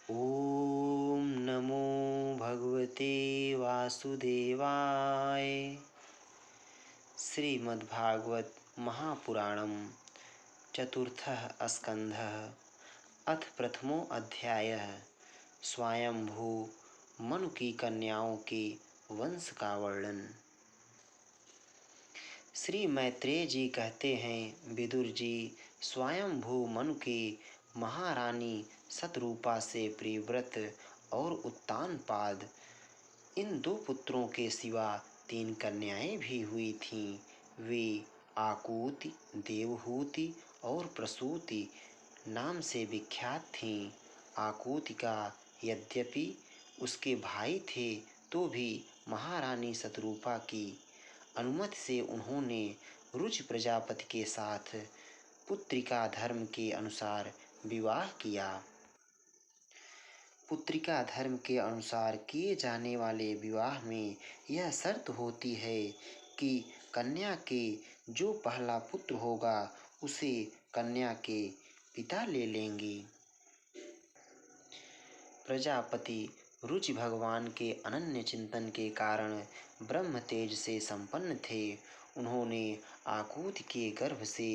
ॐ नमो भगवते वासुदेवाय। श्रीमद्भागवत महापुराणम चतुर्थः स्कंधः अथ प्रथमो अध्यायः स्वयंभू मनु की कन्याओं के वंश का वर्णन। श्री मैत्रेय जी कहते हैं, विदुर जी, स्वयंभू मनु के महारानी सतरूपा से प्रियव्रत और उत्तानपाद, इन दो पुत्रों के सिवा 3 कन्याएं भी हुई थीं। वे आकूति, देवहूति और प्रसूति नाम से विख्यात थीं। आकूति का यद्यपि उसके भाई थे, तो भी महारानी सतरूपा की अनुमति से उन्होंने रुचि प्रजापति के साथ पुत्रिका धर्म के अनुसार विवाह किया। पुत्रिका धर्म के अनुसार किए जाने वाले विवाह में यह शर्त होती है कि कन्या के जो पहला पुत्र होगा उसे कन्या के पिता ले लेंगे। प्रजापति रुचि भगवान के अनन्य चिंतन के कारण ब्रह्म तेज से संपन्न थे। उन्होंने आकूति के गर्भ से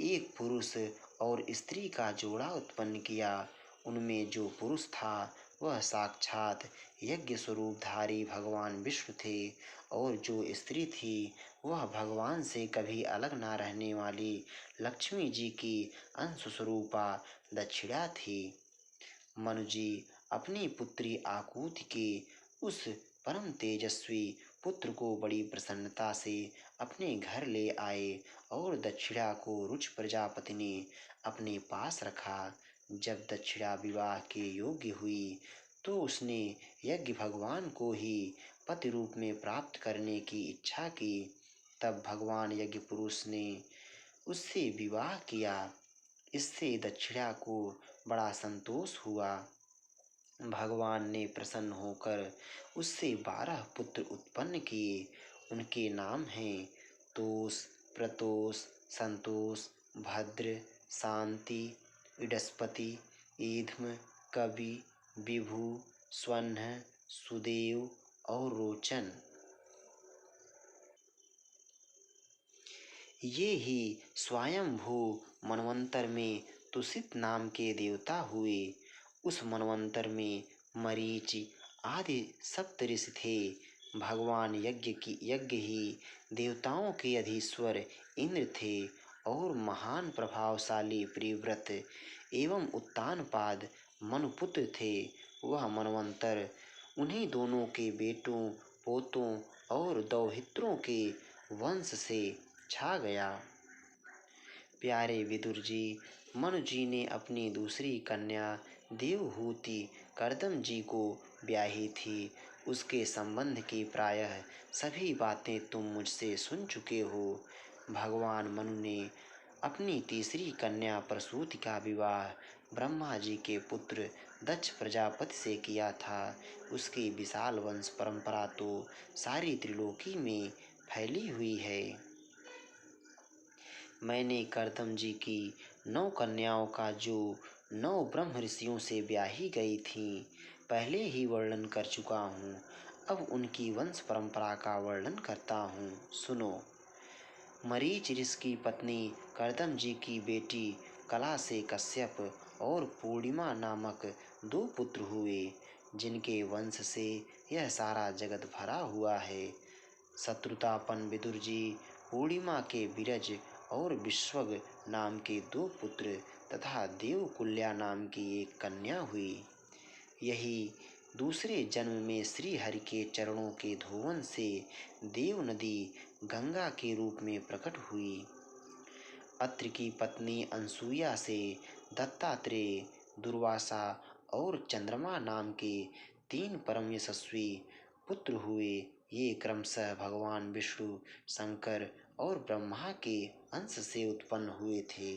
एक पुरुष और स्त्री का जोड़ा उत्पन्न किया। उनमें जो पुरुष था वह साक्षात यज्ञ स्वरूपधारी भगवान विष्णु थे, और जो स्त्री थी वह भगवान से कभी अलग न रहने वाली लक्ष्मी जी की अंश स्वरूपा दक्षिणा थी। मनु जी अपनी पुत्री आकूति के उस परम तेजस्वी पुत्र को बड़ी प्रसन्नता से अपने घर ले आए और दक्षिणा को रुचि प्रजापति ने अपने पास रखा। जब दक्षिणा विवाह के योग्य हुई तो उसने यज्ञ भगवान को ही पति रूप में प्राप्त करने की इच्छा की। तब भगवान यज्ञ पुरुष ने उससे विवाह किया। इससे दक्षिणा को बड़ा संतोष हुआ। भगवान ने प्रसन्न होकर उससे 12 पुत्र उत्पन्न किए। उनके नाम हैं तोष, प्रतोष, संतोष, भद्र, शांति, इडस्पति, ईध्म, कवि, विभु, स्वन्ह, सुदेव और रोचन। ये ही स्वयंभू मनवंतर में तुषित नाम के देवता हुए। उस मनवंतर में मरीचि आदि सप्तऋषि थे। भगवान यज्ञ ही देवताओं के अधीश्वर इंद्र थे, और महान प्रभावशाली प्रियव्रत एवं उत्तानपाद मनुपुत्र थे। वह मनवंतर उन्हीं दोनों के बेटों, पोतों और दौहित्रों के वंश से छा गया। प्यारे विदुर जी, मनु जी ने अपनी दूसरी कन्या देवहूति कर्दम जी को ब्याही थी। उसके संबंध की प्रायः सभी बातें तुम मुझसे सुन चुके हो। भगवान मनु ने अपनी तीसरी कन्या प्रसूति का विवाह ब्रह्मा जी के पुत्र दक्ष प्रजापति से किया था। उसकी विशाल वंश परंपरा तो सारी त्रिलोकी में फैली हुई है। मैंने कर्दम जी की 9 कन्याओं का, जो 9 ब्रह्म ऋषियों से ब्याही गई थीं, पहले ही वर्णन कर चुका हूँ। अब उनकी वंश परंपरा का वर्णन करता हूँ, सुनो। मरीच ऋषि की पत्नी कर्दम जी की बेटी कला से कश्यप और पूर्णिमा नामक 2 पुत्र हुए, जिनके वंश से यह सारा जगत भरा हुआ है। शत्रुतापन विदुर जी, पूर्णिमा के विरज और विश्वग नाम के 2 पुत्र तथा देवकुल्या नाम की एक कन्या हुई। यही दूसरे जन्म में श्री हरि के चरणों के धोवन से देव नदी गंगा के रूप में प्रकट हुई। अत्रि की पत्नी अनसुईया से दत्तात्रेय, दुर्वासा और चंद्रमा नाम के 3 परम यशस्वी पुत्र हुए। ये क्रमशः भगवान विष्णु, शंकर और ब्रह्मा के अंश से उत्पन्न हुए थे।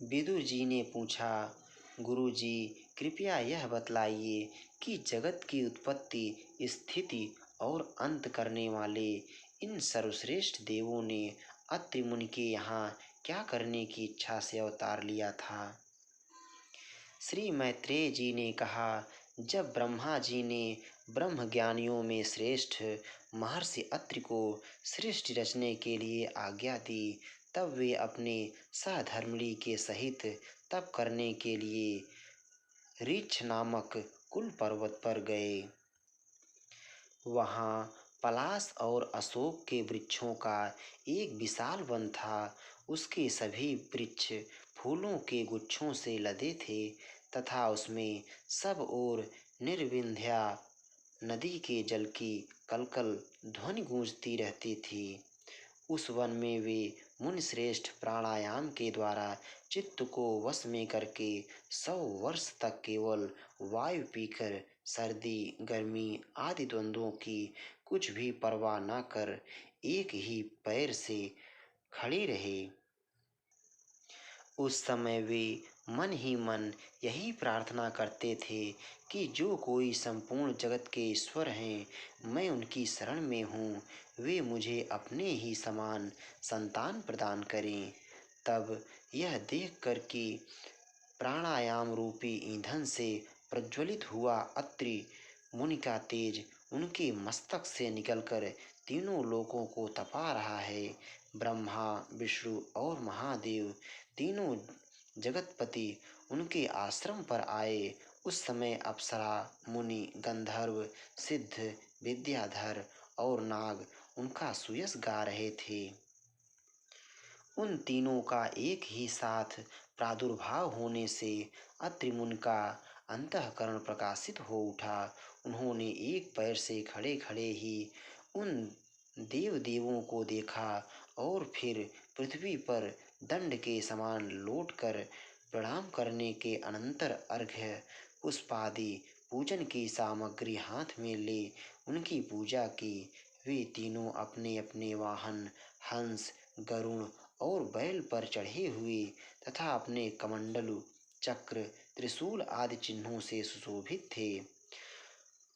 विदुर जी ने पूछा, गुरु जी, कृपया यह बतलाइए कि जगत की उत्पत्ति, स्थिति और अंत करने वाले इन सर्वश्रेष्ठ देवों ने अत्रि मुनि के यहाँ क्या करने की इच्छा से अवतार लिया था। श्री मैत्रेय जी ने कहा, जब ब्रह्मा जी ने ब्रह्म ज्ञानियों में श्रेष्ठ महर्षि अत्रि को सृष्टि रचने के लिए आज्ञा दी, तब वे अपने सहधर्मिणी के सहित तप करने के लिए ऋक्ष नामक कुल पर्वत पर गए। वहाँ पलाश और अशोक के वृक्षों का एक विशाल वन था। उसके सभी वृक्ष फूलों के गुच्छों से लदे थे तथा उसमें सब ओर निर्विंध्या नदी के जल की कलकल ध्वनि गूंजती रहती थी। उस वन में वे मुनिश्रेष्ठ प्राणायाम के द्वारा चित्त को वश में करके 100 वर्ष तक केवल वायु पीकर सर्दी गर्मी आदि द्वंद्वों की कुछ भी परवाह न कर एक ही पैर से खड़े रहे। उस समय वे मन ही मन यही प्रार्थना करते थे कि जो कोई संपूर्ण जगत के ईश्वर हैं, मैं उनकी शरण में हूँ, वे मुझे अपने ही समान संतान प्रदान करें। तब यह देख कर कि प्राणायाम रूपी ईंधन से प्रज्वलित हुआ अत्रि मुनि का तेज उनके मस्तक से निकलकर तीनों लोकों को तपा रहा है, ब्रह्मा विष्णु और महादेव तीनों जगतपति उनके आश्रम पर आए। उस समय अप्सरा मुनि गंधर्व सिद्ध विद्याधर और नाग उनका सुयश गा रहे थे। उन तीनों का एक ही साथ प्रादुर्भाव होने से अत्रि मुनि का अंतःकरण प्रकाशित हो उठा। उन्होंने एक पैर से खड़े खड़े ही उन देवों को देखा और फिर पृथ्वी पर दंड के समान लौटकर प्रणाम करने के अनंतर अर्घ्य पुष्पादि पूजन की सामग्री हाथ में ले उनकी पूजा की। वे तीनों अपने अपने वाहन हंस गरुण और बैल पर चढ़े हुए तथा अपने कमंडलु चक्र त्रिशूल आदि चिन्हों से सुशोभित थे।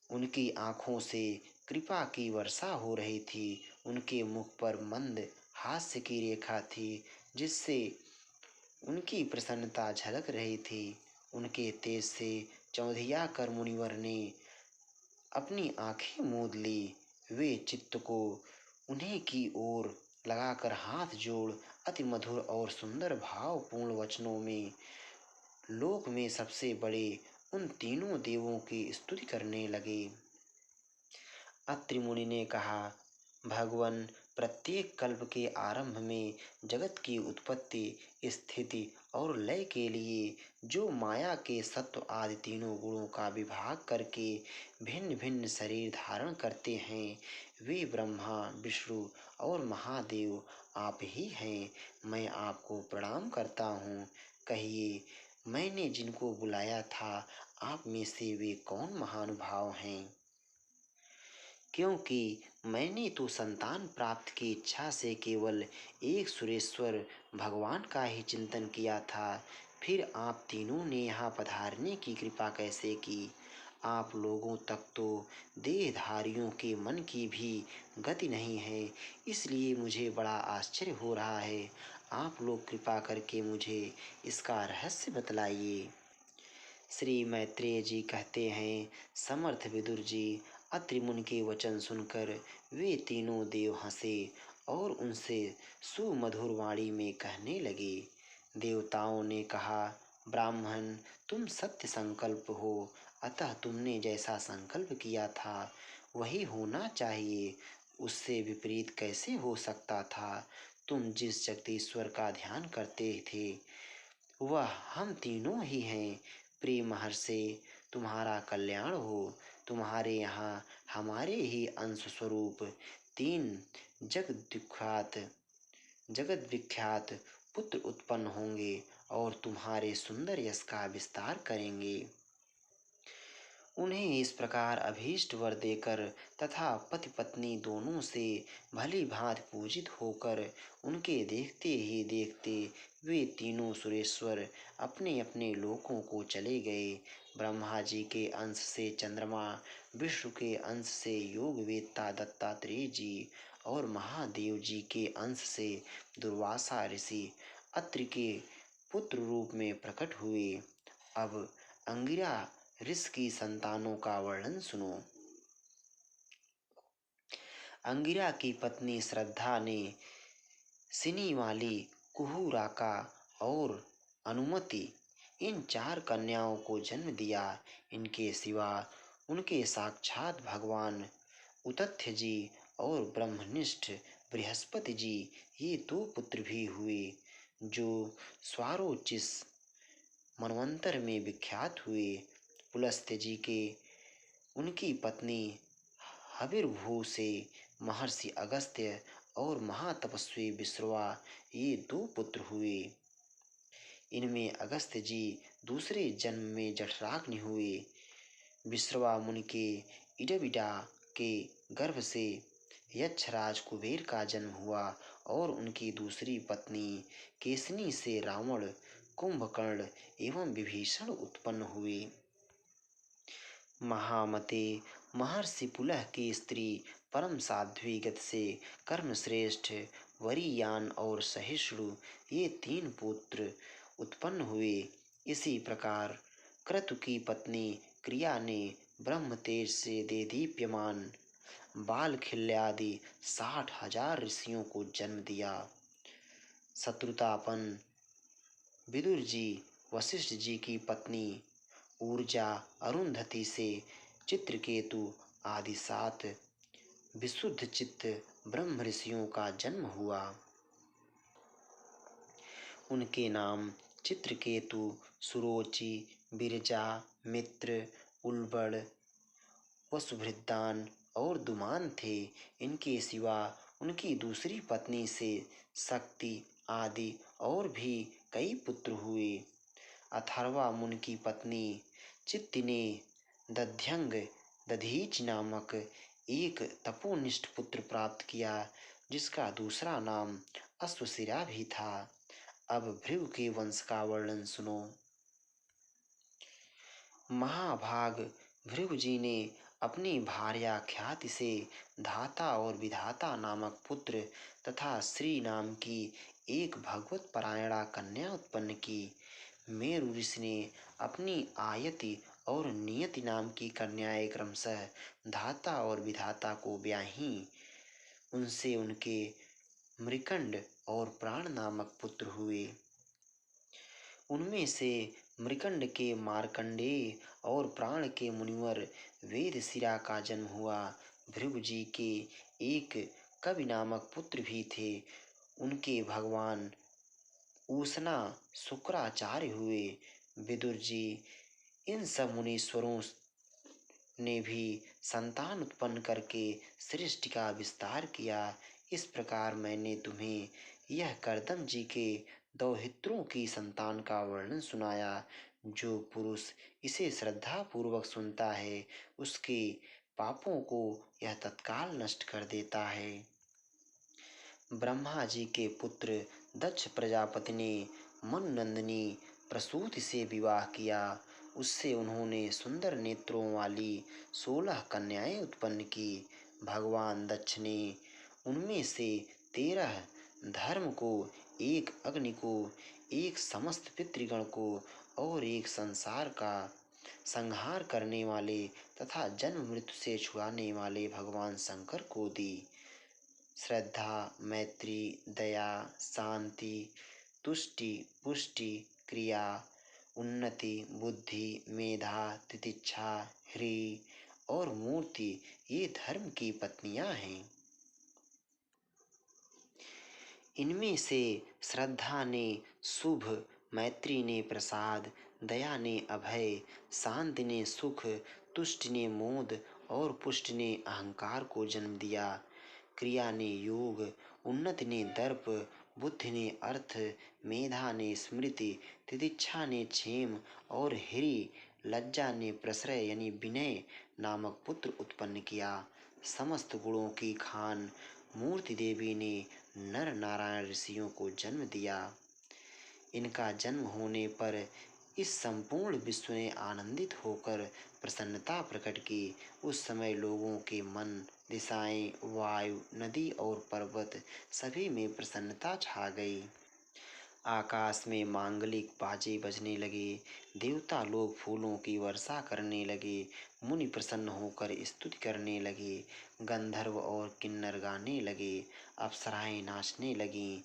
उनकी आंखों से कृपा की वर्षा हो रही थी। उनके मुख पर मंद हास्य की रेखा थी जिससे उनकी प्रसन्नता झलक रही थी। उनके तेज से चौंधिया कर मुनिवर ने अपनी आंखें मूंद ली। वे चित्त को उन्हीं की ओर लगाकर हाथ जोड़ अति मधुर और सुंदर भावपूर्ण वचनों में लोक में सबसे बड़े उन तीनों देवों की स्तुति करने लगे। अत्रि मुनि ने कहा, भगवन, प्रत्येक कल्प के आरंभ में जगत की उत्पत्ति स्थिति और लय के लिए जो माया के सत्व आदि तीनों गुणों का विभाग करके भिन्न भिन्न शरीर धारण करते हैं, वे ब्रह्मा विष्णु और महादेव आप ही हैं। मैं आपको प्रणाम करता हूँ। कहिए, मैंने जिनको बुलाया था आप में से वे कौन महानुभाव हैं? क्योंकि मैंने तो संतान प्राप्त की इच्छा से केवल एक सुरेश्वर भगवान का ही चिंतन किया था। फिर आप तीनों ने यहाँ पधारने की कृपा कैसे की? आप लोगों तक तो देहधारियों के मन की भी गति नहीं है, इसलिए मुझे बड़ा आश्चर्य हो रहा है। आप लोग कृपा करके मुझे इसका रहस्य बतलाइए। श्री मैत्रेय जी कहते हैं, समर्थ विदुर जी, अत्रि मुनि के वचन सुनकर वे तीनों देव हंसे और उनसे सुमधुर वाणी में कहने लगे। देवताओं ने कहा, ब्राह्मण, तुम सत्य संकल्प हो, अतः तुमने जैसा संकल्प किया था वही होना चाहिए। उससे विपरीत कैसे हो सकता था? तुम जिस जगदीश्वर का ध्यान करते थे वह हम तीनों ही हैं। प्रिय महर्षि, तुम्हारा कल्याण हो। तुम्हारे यहाँ हमारे ही अंश स्वरूप 3 जगत विख्यात पुत्र उत्पन्न होंगे और तुम्हारे सुंदर यश का विस्तार करेंगे। उन्हें इस प्रकार अभीष्ट वर देकर तथा पति पत्नी दोनों से भली भांति पूजित होकर उनके देखते ही देखते वे तीनों सुरेश्वर अपने अपने लोकों को चले गए। ब्रह्मा जी के अंश से चंद्रमा, विष्णु के अंश से योगवेत्ता दत्तात्रेय जी और महादेव जी के अंश से दुर्वासा ऋषि अत्रि के पुत्र रूप में प्रकट हुए अब अंगिरा ऋषि की संतानों का वर्णन सुनो। अंगिरा की पत्नी श्रद्धा ने सिनीवाली, कुहुराका और अनुमति इन 4 कन्याओं को जन्म दिया। इनके सिवा उनके साक्षात भगवान उतथ्य जी और ब्रह्मनिष्ठ बृहस्पति जी ये 2 पुत्र भी हुए, जो स्वारोचिस मनवंतर में विख्यात हुए। पुलस्त्य जी के उनकी पत्नी हविर्भू से महर्षि अगस्त्य और महातपस्वी विश्रवा ये 2 पुत्र हुए। इनमें अगस्त्य जी दूसरे जन्म में जठराग्नि हुए। विश्रवा मुनि के इडविडा के गर्भ से यक्षराज कुबेर का जन्म हुआ और उनकी दूसरी पत्नी केसनी से रावण, कुंभकर्ण एवं विभीषण उत्पन्न हुए। महामते, महर्षि पुलह की स्त्री परम साध्वी गति से कर्मश्रेष्ठ वरीयान और सहिष्णु ये 3 पुत्र उत्पन्न हुए। इसी प्रकार क्रतु की पत्नी क्रिया ने ब्रह्म तेज से देदीप्यमान बालखिल्यादि 60,000 ऋषियों को जन्म दिया। शत्रुतापन विदुर जी वशिष्ठ जी की पत्नी ऊर्जा अरुंधति से चित्रकेतु आदि 7 विशुद्ध चित्त ब्रह्म ऋषियों का जन्म हुआ। उनके नाम चित्रकेतु, सुरोचि, बिरजा, मित्र, उल्बड़, वसुभृदान और दुमान थे। इनके सिवा उनकी दूसरी पत्नी से शक्ति आदि और भी कई पुत्र हुए। अथर्वा मुनि की पत्नी चित्ति ने दध्यंग दधीच नामक एक तपोनिष्ठ पुत्र प्राप्त किया, जिसका दूसरा नाम अश्वशिरा भी था। अब भृगु के वंश का वर्णन सुनो। महाभाग भृगु जी ने अपनी भार्या ख्याति से धाता और विधाता नामक पुत्र तथा श्री नाम की एक भगवत परायणा कन्या उत्पन्न की। मेरु ऋषि ने अपनी आयति और नियति नाम की कन्याएं क्रमशः धाता और विधाता को ब्याही। उनसे उनके मृकंड और प्राण नामक पुत्र हुए। उनमें से मृकंड के मार्कंडेय और प्राण के मुनिवर वेदशिरा का जन्म हुआ। भृगु जी के एक कवि नामक पुत्र भी थे। उनके भगवान ऊष्णा शुक्राचार्य हुए। विदुर जी इन सब मुनीश्वरों ने भी संतान उत्पन्न करके सृष्टि का विस्तार किया। इस प्रकार मैंने तुम्हें यह कर्दम जी के दौहित्रों की संतान का वर्णन सुनाया। जो पुरुष इसे श्रद्धा पूर्वक सुनता है, उसके पापों को यह तत्काल नष्ट कर देता है। ब्रह्मा जी के पुत्र दक्ष प्रजापति ने मनुनंदिनी प्रसूति से विवाह किया। उससे उन्होंने सुंदर नेत्रों वाली 16 कन्याएं उत्पन्न की। भगवान दक्ष ने उनमें से 13 धर्म को, एक अग्नि को, एक समस्त पितृगण को और एक संसार का संहार करने वाले तथा जन्म मृत्यु से छुड़ाने वाले भगवान शंकर को दी। श्रद्धा, मैत्री, दया, शांति, तुष्टि, पुष्टि, क्रिया, उन्नति, बुद्धि, मेधा, तितिक्षा, ह्रीय और मूर्ति ये धर्म की पत्नियां हैं। इनमें से श्रद्धा ने शुभ, मैत्री ने प्रसाद, दया ने अभय, शांति ने सुख, तुष्टि ने मोद और पुष्टि ने अहंकार को जन्म दिया। क्रिया ने योग, उन्नति ने दर्प, बुद्धि ने अर्थ, मेधा ने स्मृति, तितिक्षा ने क्षेम और ह्रीय लज्जा ने प्रश्रय यानी विनय नामक पुत्र उत्पन्न किया। समस्त गुणों की खान मूर्ति देवी ने नर नारायण ऋषियों को जन्म दिया। इनका जन्म होने पर इस संपूर्ण विश्व ने आनंदित होकर प्रसन्नता प्रकट की। उस समय लोगों के मन, दिशाएं, वायु, नदी और पर्वत सभी में प्रसन्नता छा गई। आकाश में मांगलिक बाजे बजने लगे, देवता लोग फूलों की वर्षा करने लगे, मुनि प्रसन्न होकर स्तुति करने लगे, गंधर्व और किन्नर गाने लगे, अप्सराएं नाचने लगीं।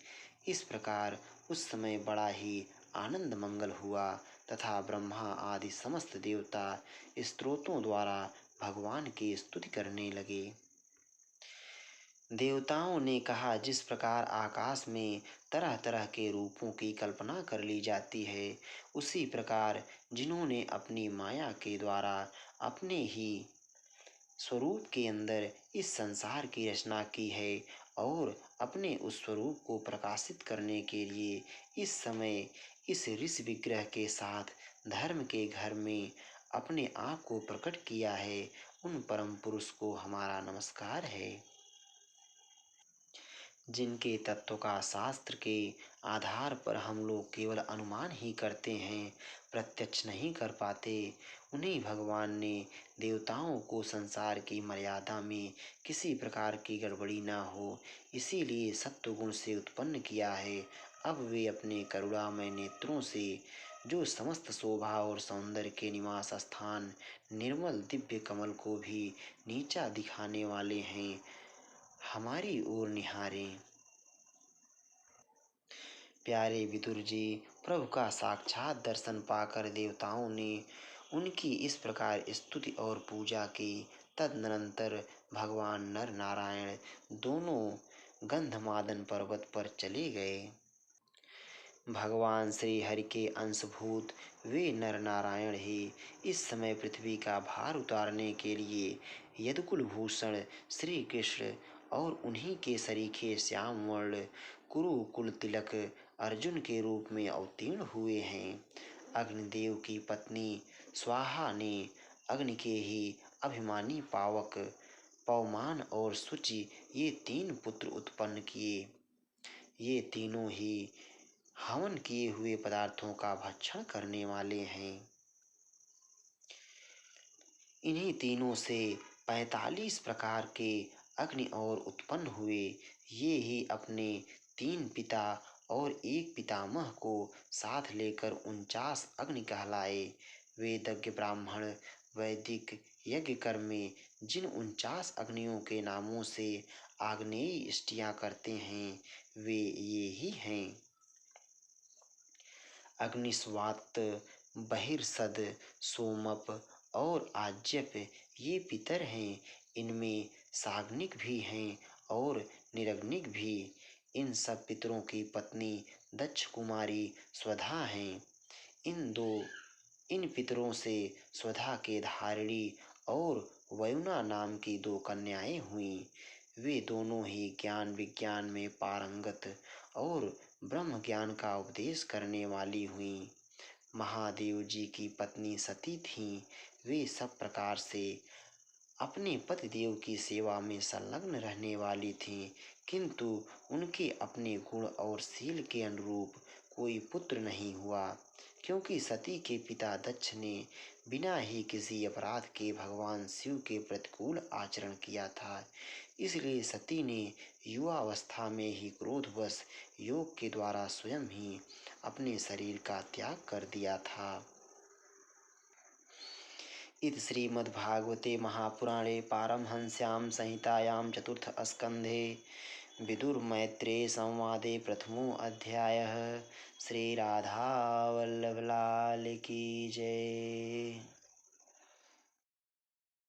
इस प्रकार उस समय बड़ा ही आनंद मंगल हुआ तथा ब्रह्मा आदि समस्त देवता स्तोत्रों द्वारा भगवान की स्तुति करने लगे। देवताओं ने कहा, जिस प्रकार आकाश में तरह तरह के रूपों की कल्पना कर ली जाती है, उसी प्रकार जिन्होंने अपनी माया के द्वारा अपने ही स्वरूप के अंदर इस संसार की रचना की है और अपने उस स्वरूप को प्रकाशित करने के लिए इस समय इस ऋषि विग्रह के साथ धर्म के घर में अपने आप को प्रकट किया है, उन परम पुरुष को हमारा नमस्कार है। जिनके तत्व का शास्त्र के आधार पर हम लोग केवल अनुमान ही करते हैं, प्रत्यक्ष नहीं कर पाते, उन्हीं भगवान ने देवताओं को संसार की मर्यादा में किसी प्रकार की गड़बड़ी ना हो इसीलिए सत्वगुण से उत्पन्न किया है। अब वे अपने करुणामय नेत्रों से जो समस्त शोभा और सौंदर्य के निवास स्थान निर्मल दिव्य कमल को भी नीचा दिखाने वाले हैं, हमारी ओर निहारें। प्यारे विदुर जी, प्रभु का साक्षात दर्शन पाकर देवताओं ने उनकी इस प्रकार स्तुति और पूजा की। तदनंतर भगवान नर नारायण दोनों गंधमादन पर्वत पर चले गए। भगवान श्री हरि के अंशभूत वे नर नारायण ही इस समय पृथ्वी का भार उतारने के लिए यदुकुल भूषण श्री कृष्ण और उन्हीं के सरीखे श्याम वर्ण कुरुकुल तिलक अर्जुन के रूप में अवतीर्ण हुए हैं। अग्निदेव की पत्नी स्वाहा ने अग्नि के ही अभिमानी पावक पवमान और शुचि ये 3 पुत्र उत्पन्न किए। ये तीनों ही हवन किए हुए पदार्थों का भक्षण करने वाले हैं। इन्हीं तीनों से 45 प्रकार के अग्नि और उत्पन्न हुए। ये ही अपने 3 पिता और 1 पितामह को साथ लेकर 49 अग्नि कहलाए। वेदज्ञ ब्राह्मण वैदिक यज्ञ कर्म में जिन 49 अग्नियों के नामों से आग्नेय इष्टियां करते हैं, वे ये ही हैं: अग्निस्वात, बहिर्सद, सोमप और आज्यप ये पितर हैं। इनमें साग्निक भी हैं और निरग्निक भी। इन सब पितरों की पत्नी दक्ष कुमारी स्वधा हैं। इन पितरों से स्वधा के धारिणी और वयुना नाम की 2 कन्याएं हुईं। वे दोनों ही ज्ञान विज्ञान में पारंगत और ब्रह्म ज्ञान का उपदेश करने वाली हुईं। महादेव जी की पत्नी सती थीं। वे सब प्रकार से अपने पतिदेव की सेवा में संलग्न रहने वाली थीं, किंतु उनके अपने गुण और शील के अनुरूप कोई पुत्र नहीं हुआ, क्योंकि सती के पिता दक्ष ने बिना ही किसी अपराध के भगवान शिव के प्रतिकूल आचरण किया था। इसलिए सती ने युवावस्था में ही क्रोधवश योग के द्वारा स्वयं ही अपने शरीर का त्याग कर दिया था। इति श्रीमद्भागवते महापुराणे पारमहंस्यां संहितायां चतुर्थस्कन्धे विदुरमैत्रेय संवादे प्रथमो अध्यायः। श्री राधा वल्लभ लाल की जय।